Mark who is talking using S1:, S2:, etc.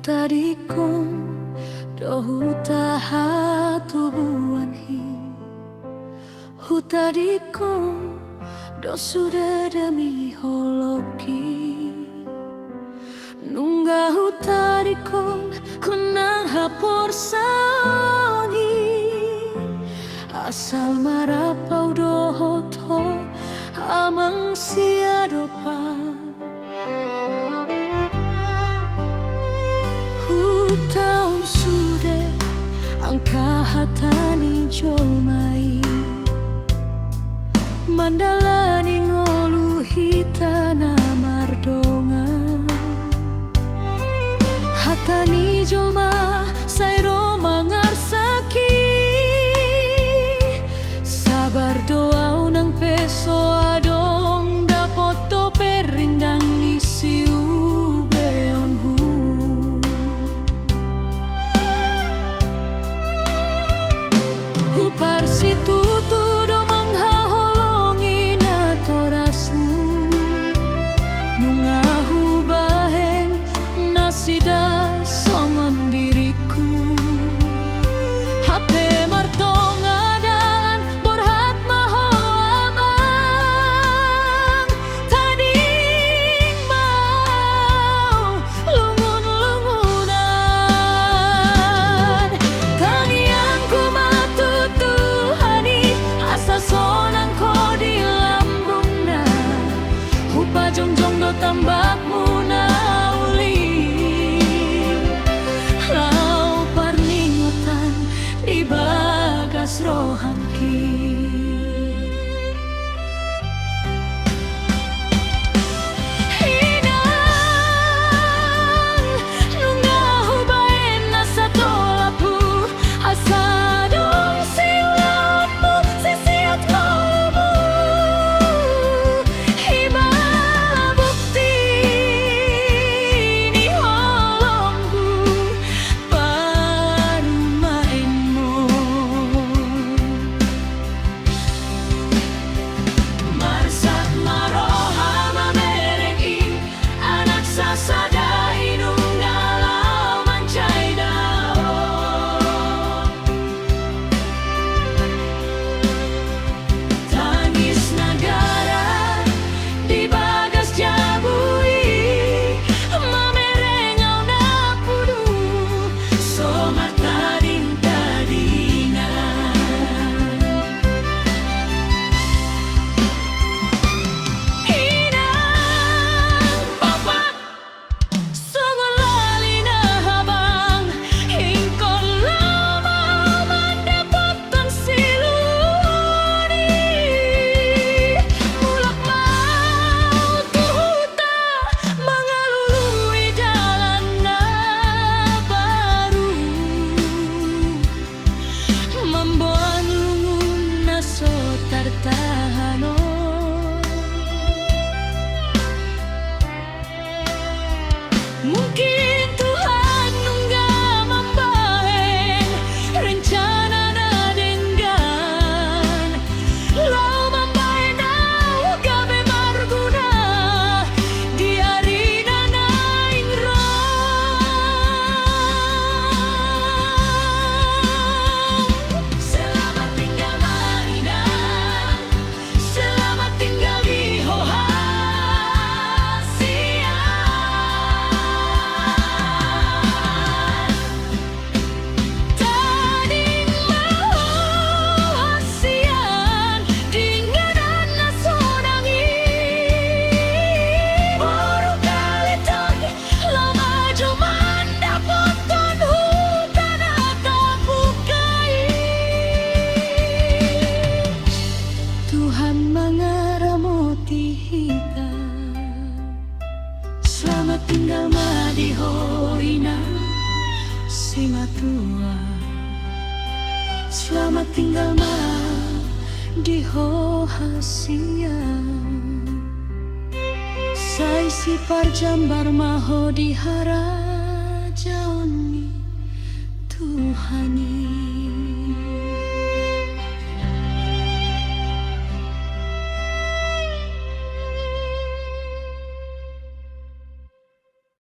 S1: Hutadikong do hutaha tubuhan hi Hutadikong do sudah demi holoki Nungga hutadikong kunang hapor sangi Asal marapau dohoto amang siadopa Hutau sudah angka hatani jomai Mandalani ngolu hitana mardonga Hatani joma sairo mangarsaki Sabar doa nang peso adong dapoto perindang isiu beonhu Hupar situ do manghaholongi na torasmu Nungahu baheng nasida songon diriku Hape martonga dan borhat maho amang Tading mau lungun-lungunan Tangianku matutuhani asa sonang ko di lambungna Hupa jongjong do tambakmu Bagas rohanki Hinang nungahu baen nasa tolapu Asadong silamu sisiat malumu Hima bukti ni holongku Mungkin Tuhan nunggah membahen rencana nadenggan Lau membahen au gabe marguna di arina naing rong Selamat tinggal Marina Selamat tinggal di Hoha Tuhan mengaramoti hita Selamat tinggal madihoina si matua Selamat tinggal madihohasia Sai si parjambar maho dihara